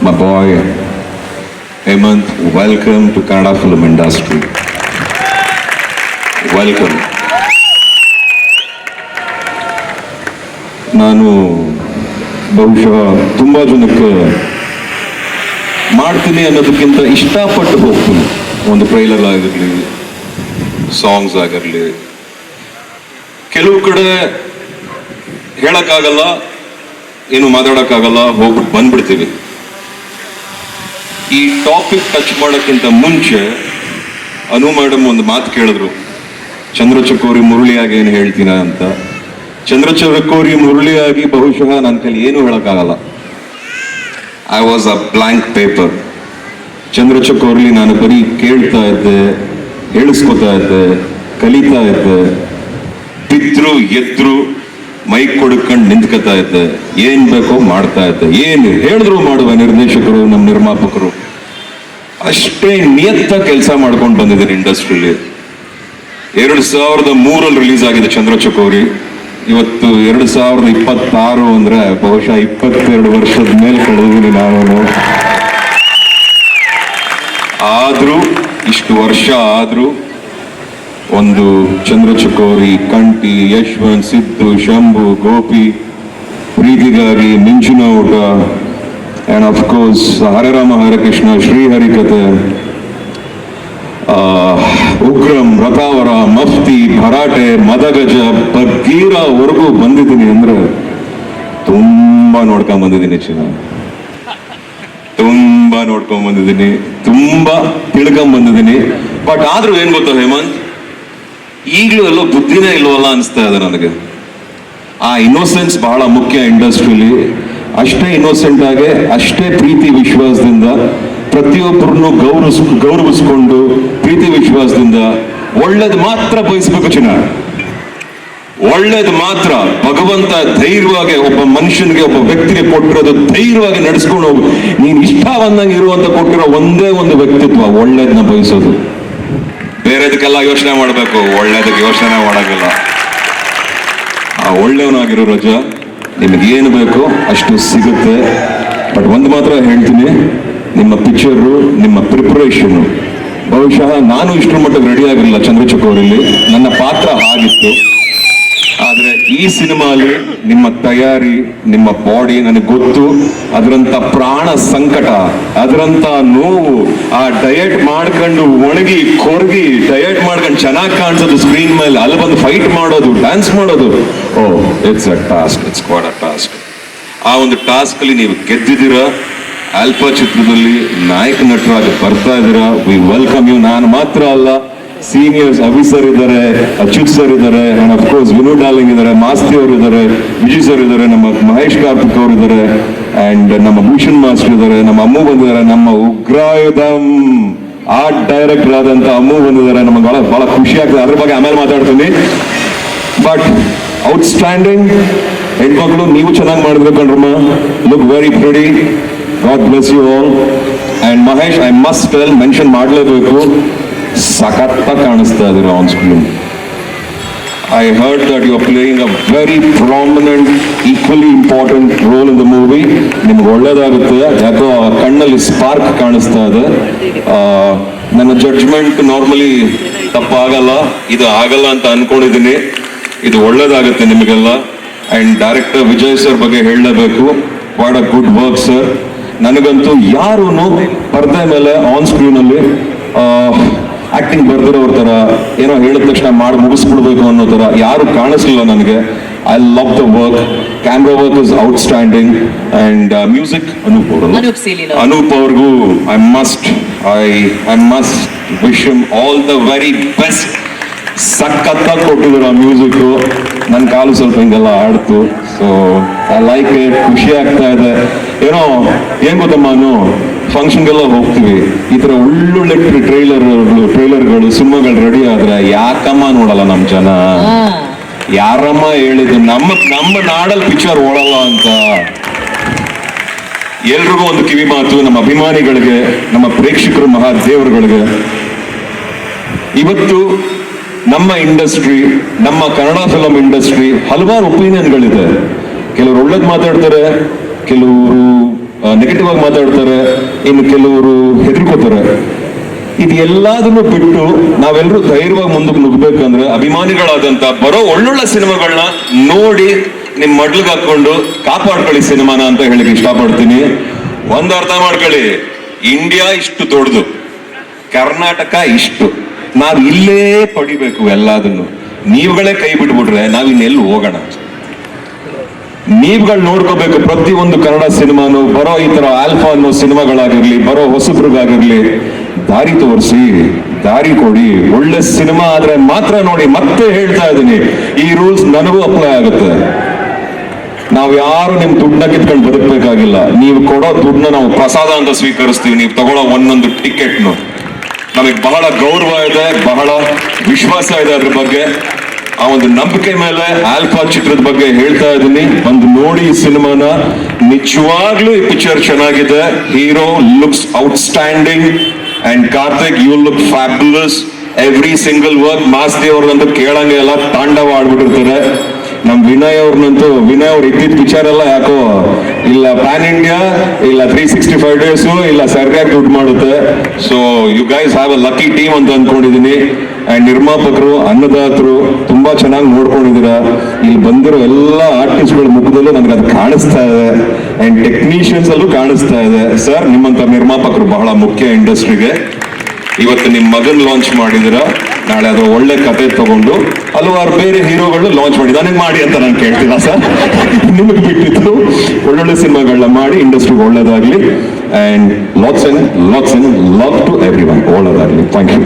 my boy Hemant, welcome to Kannada film industry. Welcome. ನಾನು ಬಹುಶಃ ತುಂಬ ಜನಕ್ಕೆ ಮಾಡ್ತೀನಿ ಅನ್ನೋದಕ್ಕಿಂತ ಇಷ್ಟಪಟ್ಟು ಹೋಗ್ತೀನಿ. ಒಂದು ಟ್ರೈಲರ್ ಆಗಿರಲಿ, ಸಾಂಗ್ಸ್ ಆಗಿರಲಿ, ಕೆಲವು ಕಡೆ ಹೇಳಕ್ಕಾಗಲ್ಲ, ಏನು ಮಾತಾಡೋಕ್ಕಾಗಲ್ಲ, ಹೋಗ್ಬಿಟ್ಟು ಬಂದ್ಬಿಡ್ತೀವಿ. ಈ ಟಾಪಿಕ್ ಟಚ್ ಮಾಡೋಕ್ಕಿಂತ ಮುಂಚೆ ಅನು ಮೇಡಮ್ ಒಂದು ಮಾತು ಕೇಳಿದ್ರು, ಚಂದ್ರಚಕೋರಿ ಮುರಳಿಯಾಗಿ ಏನು ಹೇಳ್ತೀನ ಅಂತ. ಚಂದ್ರಚಕೋರಿ ಮುರಳಿಯಾಗಿ ಬಹುಶಃ ನನ್ನ ಕೈಲಿ ಏನು ಹೇಳೋಕ್ಕಾಗಲ್ಲ. I was a blank paper. ಚಂದ್ರಚಕೋರ್ಲಿ ನಾನು ಬರೀ ಕೇಳ್ತಾ ಇದ್ದೆ, ಹೇಳಿಸ್ಕೊತಾ ಇದ್ದೆ, ಕಲಿತಾ ಇದ್ದೆ, ಬಿದ್ರು ಎದ್ರು ಮೈಕ್ ಕೊಡ್ಕೊಂಡು ನಿಂತ್ಕೊತಾ ಇದ್ದೆ, ಏನ್ ಬೇಕೋ ಮಾಡ್ತಾ ಇದ್ದೆ, ಏನು ಹೇಳಿದ್ರು ಮಾಡುವ ನಿರ್ದೇಶಕರು, ನಮ್ಮ ನಿರ್ಮಾಪಕರು, ಅಷ್ಟೇ ನಿಯತ್ತ ಕೆಲಸ ಮಾಡ್ಕೊಂಡು ಬಂದಿದ್ದೀನಿ ಇಂಡಸ್ಟ್ರಿಲಿ. 2003 ರಿಲೀಸ್ ಆಗಿದೆ ಚಂದ್ರಚಕೋರಿ. ಇವತ್ತು 2026 ಅಂದ್ರೆ ಬಹುಶಃ 22 ವರ್ಷದ ಮೇಲೆ ಕಳೆದಿದ್ದೀನಿ ನಾನು. ಆದ್ರೂ ಇಷ್ಟು ವರ್ಷ ಆದ್ರೂ ಒಂದು ಚಂದ್ರಚಕೋರಿ, ಕಂಠಿ, ಯಶವಂತ್, ಸಿದ್ದು, ಶಂಭು, ಗೋಪಿ, ಪ್ರೀತಿಗಾಗಿ, ಮಿಂಚಿನ ಊಟ, ಆ್ಯಂಡ್ ಆಫ್ ಕೋರ್ಸ್ ಹರೇ ರಾಮ ಹರೇ ಕೃಷ್ಣ, ಶ್ರೀಹರಿಕತೆ, ಉಗ್ರಂ, ರಥಾವರ, ಮಫ್ತಿ, ಭರಾಟೆ, ಮದಗಜ, ಬಗೀರವರೆಗೂ ಬಂದಿದ್ದೀನಿ ಅಂದ್ರೆ ತುಂಬಾ ನೋಡ್ಕೊಂಡ್ ಬಂದಿದ್ದೀನಿ ತುಂಬಾ ನೋಡ್ಕೊಂಡ್ ಬಂದಿದ್ದೀನಿ, ತುಂಬಾ ತಿಳ್ಕೊಂಡ್ ಬಂದಿದ್ದೀನಿ. ಬಟ್ ಆದ್ರೂ ಏನ್ ಗೊತ್ತಾ ಹೇಮಂತ್, ಈಗಲೂ ಎಲ್ಲೋ ಬುದ್ಧಿನೇ ಇಲ್ವಲ್ಲ ಅನಿಸ್ತಾ ಇದೆ ನನಗೆ. ಆ ಇನ್ನೋಸೆನ್ಸ್ ಬಹಳ ಮುಖ್ಯ ಇಂಡಸ್ಟ್ರಿಲಿ. ಅಷ್ಟೇ ಇನ್ನೋಸೆಂಟ್ ಆಗಿ, ಅಷ್ಟೇ ಪ್ರೀತಿ ವಿಶ್ವಾಸದಿಂದ ಪ್ರತಿಯೊಬ್ಬರನ್ನು ಗೌರವಿಸ್ಕೊಂಡು ಪ್ರೀತಿ ವಿಶ್ವಾಸದಿಂದ ಒಳ್ಳೇದು ಮಾತ್ರ ಬಯಸ್ಬೇಕು ಚಿನ್ನ, ಒಳ್ಳೇದು ಮಾತ್ರ. ಭಗವಂತ ಧೈರ್ಯವಾಗಿ ಒಬ್ಬ ಮನುಷ್ಯನಿಗೆ, ಒಬ್ಬ ವ್ಯಕ್ತಿಗೆ ಕೊಟ್ಟಿರೋದು ಧೈರ್ಯವಾಗಿ ನಡೆಸ್ಕೊಂಡು ಹೋಗು. ನೀನ್ ಇಷ್ಟ ಬಂದಂಗೆ ಇರುವಂತ ಕೊಟ್ಟಿರೋ ಒಂದೇ ಒಂದು ವ್ಯಕ್ತಿತ್ವ, ಒಳ್ಳೇದನ್ನ ಬಯಸೋದು. ಬೇರೆದಕ್ಕೆಲ್ಲ ಯೋಚನೆ ಮಾಡಬೇಕು, ಒಳ್ಳೇದಕ್ಕೆ ಯೋಚನೆ ಮಾಡೋಂಗಿಲ್ಲ. ಆ ಒಳ್ಳೆಯವನಾಗಿರೋ ರಜಾ, ನಿಮಗೇನು ಬೇಕೋ ಅಷ್ಟು ಸಿಗುತ್ತೆ. ಬಟ್ ಒಂದು ಮಾತ್ರ ಹೇಳ್ತೀನಿ, ನಿಮ್ಮ ಪಿಕ್ಚರು, ನಿಮ್ಮ ಪ್ರಿಪರೇಷನ್, ಬಹುಶಃ ನಾನು ಇಷ್ಟರ ಮಟ್ಟಿಗೆ ರೆಡಿ ಆಗಿರಲಿಲ್ಲ ಚಂದ್ರಚಕೋರಿಲಿ. ನನ್ನ ಪಾತ್ರ ಆಗಿತ್ತು. ಆದ್ರೆ ಈ ಸಿನಿಮಾಲಿ ನಿಮ್ಮ ತಯಾರಿ, ನಿಮ್ಮ ಬಾಡಿ ನನಗೆ ಗೊತ್ತು. ಅದರಂತ ಪ್ರಾಣ ಸಂಕಟ, ಅದರಂತ ನೋವು, ಆ ಡಯಟ್ ಮಾಡ್ಕೊಂಡು ಒಣಗಿ ಕೊರಗಿ ಡಯಟ್ ಮಾಡ್ಕೊಂಡು ಚೆನ್ನಾಗಿ ಕಾಣಿಸೋದು ಸ್ಕ್ರೀನ್ ಮೇಲೆ, ಅಲ್ಲಿ ಬಂದು ಫೈಟ್ ಮಾಡೋದು, ಡ್ಯಾನ್ಸ್ ಮಾಡೋದು, oh it's a task, it's quartz a task. ಆ ಒಂದು ಟಾಸ್ಕ್ ಅಲ್ಲಿ ನೀವು ಗೆದ್ದಿದ್ದೀರಾ. ಆಲ್ಫಾ ಚಿತ್ರದಲ್ಲಿ ನಾಯಕ ನಟರಾಗಿ ಬರ್ತಾ ಇದ್ದೀರಾ. We welcome you. ನಾನು ಮಾತ್ರ ಅಲ್ಲ, ಸೀನಿಯರ್ಸ್ ಅಭಿ ಸರ್ ಇದ್ದಾರೆ, ಅಚ್ಯುತ್ ಸರ್ ಇದ್ದಾರೆ, and of course Vinod darling ಇದ್ದಾರೆ, ಮಾಸ್ತಿ ಅವರು ಇದ್ದಾರೆ, ವಿಜಯ್ ಸರ್ ಇದ್ದಾರೆ, ನಮ್ಮ ಮಹೇಶ್ ಕಾರ್ತಿಕ್ ಅವರು ಇದ್ದಾರೆ, ಅಂಡ್ ನಮ್ಮ ಭೂಷಣ್ ಮಾಸ್ಟರ್ ಇದ್ದಾರೆ, ನಮ್ಮ ಅಮ್ಮು ಬಂದಿದ್ದಾರೆ, ನಮ್ಮ ಉಗ್ರಾಯುಧಂ ಆರ್ಟ್ ಡೈರೆಕ್ಟರ್ ಆದಂತ ಅಮ್ಮು ಬಂದಿದ್ದಾರೆ. ನಮಗೆ ಬಹಳ ಖುಷಿ ಆಗ್ತದೆ. ಅದ್ರ ಬಗ್ಗೆ ಆಮೇಲೆ ಮಾತಾಡ್ತೀನಿ. ಬಟ್ ಔಟ್ಸ್ಟ್ಯಾಂಡಿಂಗ್ ಹೆಣ್ಮಕ್ಳು, ನೀವು ಚೆನ್ನಾಗಿ ಮಾಡಿದ್ರೆ ಕಣ್ರಮ್ಮ. Look very pretty. God bless you all. And Mahesh, I must tell, mention ಮಾಡಲೇಬೇಕು, ಸಖತ್ತಾಗಿ ಕಾಣಿಸ್ತಾ ಇದ್ದೀರಾ on screen. I heard that you are playing a very prominent, equally important role in the movie. ನಿಮ್ಗೆ ಒಳ್ಳೇದಾಗುತ್ತೆ. ಯಾಕೋ ಕಣ್ಣಲ್ಲಿ ಸ್ಪಾರ್ಕ್ ಕಾಣಿಸ್ತಾ ಇದೆ. ನನ್ನ ಜಡ್ಜ್ಮೆಂಟ್ ನಾರ್ಮಲಿ ತಪ್ಪಾಗಲ್ಲ, ಇದು ಆಗಲ್ಲ ಅಂತ ಅನ್ಕೊಂಡಿದ್ದೀನಿ. ಇದು ಒಳ್ಳೇದಾಗುತ್ತೆ ನಿಮಗೆಲ್ಲ. ಅಂಡ್ ಡೈರೆಕ್ಟರ್ ವಿಜಯ್ ಸರ್ ಬಗ್ಗೆ ಹೇಳಲೇಬೇಕು. What a good work sir. ನನಗಂತೂ ಯಾರು ಪರ್ದೆ ಮೇಲೆ ಆನ್ ಸ್ಕ್ರೀನ್ ಅಲ್ಲಿ ಆಕ್ಟಿಂಗ್ ಬರ್ದಿರೋರ ತರ, ಏನೋ ಹೇಳಿದ ತಕ್ಷಣ ಮಾಡಿ ಮುಗಿಸ್ಬಿಡ್ಬೇಕು ಅನ್ನೋ ತರ ಯಾರು ಕಾಣಿಸ್ಲಿಲ್ಲ ನನಗೆ. I love the work. Camera work is outstanding. And music Anoop ಅವ್ರಿಗೂ I must wish him all the very best. ಸಖತ್ತಾಗಿ ಕೊಟ್ಟಿದ್ರು ಆ ಮ್ಯೂಸಿಕ್. ನನ್ನ ಕಾಲು ಸ್ವಲ್ಪ ಹಿಂಗೆಲ್ಲ ಆಡ್ತು. So I like it. ಖುಷಿ ಆಗ್ತಾ ಇದೆ. ಏನೋ ಏನ್ ಗೊತ್ತಮ್ಮ, ಫಂಕ್ಷನ್ಗೆಲ್ಲ ಹೋಗ್ತೀವಿ, ಈ ತರ ಒಳ್ಳೊಳ್ಳೆ ಟ್ರೈಲರ್ಗಳು, ಸಿನಿಮಾಗಳು ರೆಡಿ ಆದ್ರೆ ಯಾಕಮ್ಮ ನೋಡಲ್ಲ ನಮ್ಮ ಜನ? ಯಾರಮ್ಮ ಹೇಳಿದ್ದು ನಮ್ಮ ನಾಡಲ್ಲಿ ಪಿಕ್ಚರ್ ಓಡಲ್ಲ ಅಂತ? ಎಲ್ರಿಗೂ ಒಂದು ಕಿವಿ ಮಾತು, ನಮ್ಮ ಅಭಿಮಾನಿಗಳಿಗೆ, ನಮ್ಮ ಪ್ರೇಕ್ಷಕರು, ಮಹಾದೇವರುಗಳಿಗೆ, ಇವತ್ತು ನಮ್ಮ ಇಂಡಸ್ಟ್ರಿ, ನಮ್ಮ ಕನ್ನಡ ಫಿಲಂ ಇಂಡಸ್ಟ್ರಿ ಹಲವಾರು ಒಪಿನಿಯನ್ಗಳಿದೆ. ಕೆಲವರು ಒಳ್ಳೇದು ಮಾತಾಡ್ತಾರೆ, ಕೆಲವರು ನೆಗೆಟಿವ್ ಆಗಿ ಮಾತಾಡ್ತಾರೆ, ಇನ್ನು ಕೆಲವರು ಹೆದರ್ಕೋತಾರೆ. ಇದು ಎಲ್ಲದನ್ನು ಬಿಟ್ಟು ನಾವೆಲ್ಲರೂ ಧೈರ್ಯವಾಗಿ ಮುಂದಕ್ಕೆ ನುಗ್ಬೇಕಂದ್ರೆ ಅಭಿಮಾನಿಗಳಾದಂತ ಬರೋ ಒಳ್ಳೊಳ್ಳೆ ಸಿನಿಮಾಗಳನ್ನ ನೋಡಿ ನಿಮ್ ಮಡ್ಲಿಗೆ ಹಾಕೊಂಡು ಕಾಪಾಡ್ಕೊಳ್ಳಿ ಸಿನಿಮಾನ ಅಂತ ಹೇಳಿಕ್ಕೆ ಇಷ್ಟಪಡ್ತೀನಿ. ಒಂದು ಅರ್ಥ ಮಾಡ್ಕೊಳ್ಳಿ, ಇಂಡಿಯಾ ಇಷ್ಟು ದೊಡ್ಡದು, ಕರ್ನಾಟಕ ಇಷ್ಟು, ನಾವ್ ಇಲ್ಲೇ ಪಡಿಬೇಕು ಎಲ್ಲದನ್ನು. ನೀವುಗಳೇ ಕೈ ಬಿಟ್ಬಿಟ್ರೆ ನಾವಿನ್ನೆಲ್ಲಿ ಹೋಗೋಣ? ನೀವುಗಳು ನೋಡ್ಕೋಬೇಕು ಪ್ರತಿ ಒಂದು ಕನ್ನಡ ಸಿನಿಮಾನು. ಬರೋ ಈ ತರ ಆಲ್ಫಾ ಅನ್ನೋ ಸಿನಿಮಾಗಳಾಗಿರ್ಲಿ, ಬರೋ ಹೊಸಬ್ರಿಗಾಗಿರ್ಲಿ ದಾರಿ ತೋರಿಸಿ, ದಾರಿ ಕೊಡಿ. ಒಳ್ಳೆ ಸಿನಿಮಾ ಆದ್ರೆ ಮಾತ್ರ ನೋಡಿ. ಮತ್ತೆ ಹೇಳ್ತಾ ಇದ್ದೀನಿ, ಈ ರೂಲ್ಸ್ ನನಗೂ ಅಪ್ಲೈ ಆಗುತ್ತೆ. ನಾವ್ ಯಾರು ನಿಮ್ ದುಡ್ಡನ್ನ ಕಿತ್ಕೊಂಡು ಬದುಕಬೇಕಾಗಿಲ್ಲ. ನೀವು ಕೊಡೋ ದುಡ್ಡನ್ನ ನಾವು ಪ್ರಸಾದ ಅಂತ ಸ್ವೀಕರಿಸ್ತೀವಿ. ನೀವು ತಗೊಳ್ಳೋ ಒಂದೊಂದು ಟಿಕೆಟ್ನು ನಮಗೆ ಬಹಳ ಗೌರವ ಇದೆ, ಬಹಳ ವಿಶ್ವಾಸ ಇದೆ ಅದ್ರ ಬಗ್ಗೆ. ಆ ಒಂದು ನಂಬಿಕೆ ಮೇಲೆ ಆಲ್ಫಾ ಚಿತ್ರದ ಬಗ್ಗೆ ಹೇಳ್ತಾ ಇದ್ದೀನಿ. ಬಂದು ನೋಡಿ ಈ ಸಿನಿಮಾನ. ನಿಜವಾಗ್ಲೂ ಈ ಪಿಕ್ಚರ್ ಚೆನ್ನಾಗಿದೆ. Hero looks outstanding and Karthik you look fabulous. Every single work. Masti ಅವ್ರನ್ನಂತೂ ಕೇಳಂಗೆ ಎಲ್ಲ ತಾಂಡವ ಆಡ್ಬಿಟ್ಟಿರ್ತಾರೆ. ನಮ್ ವಿನಯ್ ಅವ್ರನ್ನಂತೂ, ವಿನಯ್ ಅವ್ರು ಇದ್ದಿದ್ದ ಪಿಕ್ಚರ್ ಎಲ್ಲ ಯಾಕೋ ಇಲ್ಲ ಪ್ಯಾನ್ ಇಂಡಿಯಾ, ಇಲ್ಲ 365 ಡೇಸ್, ಇಲ್ಲ ಸರ್ಕಾರ ದುಡ್ಡು ಮಾಡುತ್ತೆ. So you guys have a lucky team ಅಂತ ಅನ್ಕೊಂಡಿದೀನಿ. ಅಂಡ್ ನಿರ್ಮಾಪಕರು, ಅನ್ನದಾತರು ತುಂಬಾ ಚೆನ್ನಾಗಿ ನೋಡ್ಕೊಂಡಿದ್ದೀರಾ. ಇಲ್ಲಿ ಬಂದಿರೋ ಎಲ್ಲ ಆರ್ಟಿಸ್ಟ್ಗಳ ಮುಖದಲ್ಲೂ ನನಗೆ ಅದು ಕಾಣಿಸ್ತಾ ಇದೆ. ಅಂಡ್ ಟೆಕ್ನಿಷಿಯನ್ಸ್ ಅಲ್ಲೂ ಕಾಣಿಸ್ತಾ ಇದೆ. ಸರ್, ನಿಮ್ಮಂತ ನಿರ್ಮಾಪಕರು ಬಹಳ ಮುಖ್ಯ ಇಂಡಸ್ಟ್ರಿಗೆ. ಇವತ್ತು ನಿಮ್ಮ ಮಗನ್ ಲಾಂಚ್ ಮಾಡಿದಿರ, ನಾಳೆ ಅದು ಒಳ್ಳೆ ಕತೆ ತಗೊಂಡು ಹಲವಾರು ಬೇರೆ ಹೀರೋಗಳು ಲಾಂಚ್ ಮಾಡಿ ನನಗೆ ಮಾಡಿ ಅಂತ ನಾನು ಕೇಳ್ತಿಲ್ಲ ಸರ್. ನಿಮಗೆ ಬಿಟ್ಟಿದ್ದು ಒಳ್ಳೊಳ್ಳೆ ಸಿನಿಮಾಗಳನ್ನ ಮಾಡಿ ಇಂಡಸ್ಟ್ರಿಗೆ ಒಳ್ಳೇದಾಗ್ಲಿ. And lots and love to everyone. ಒಳ್ಳೇದಾಗ್ಲಿ. Thank you.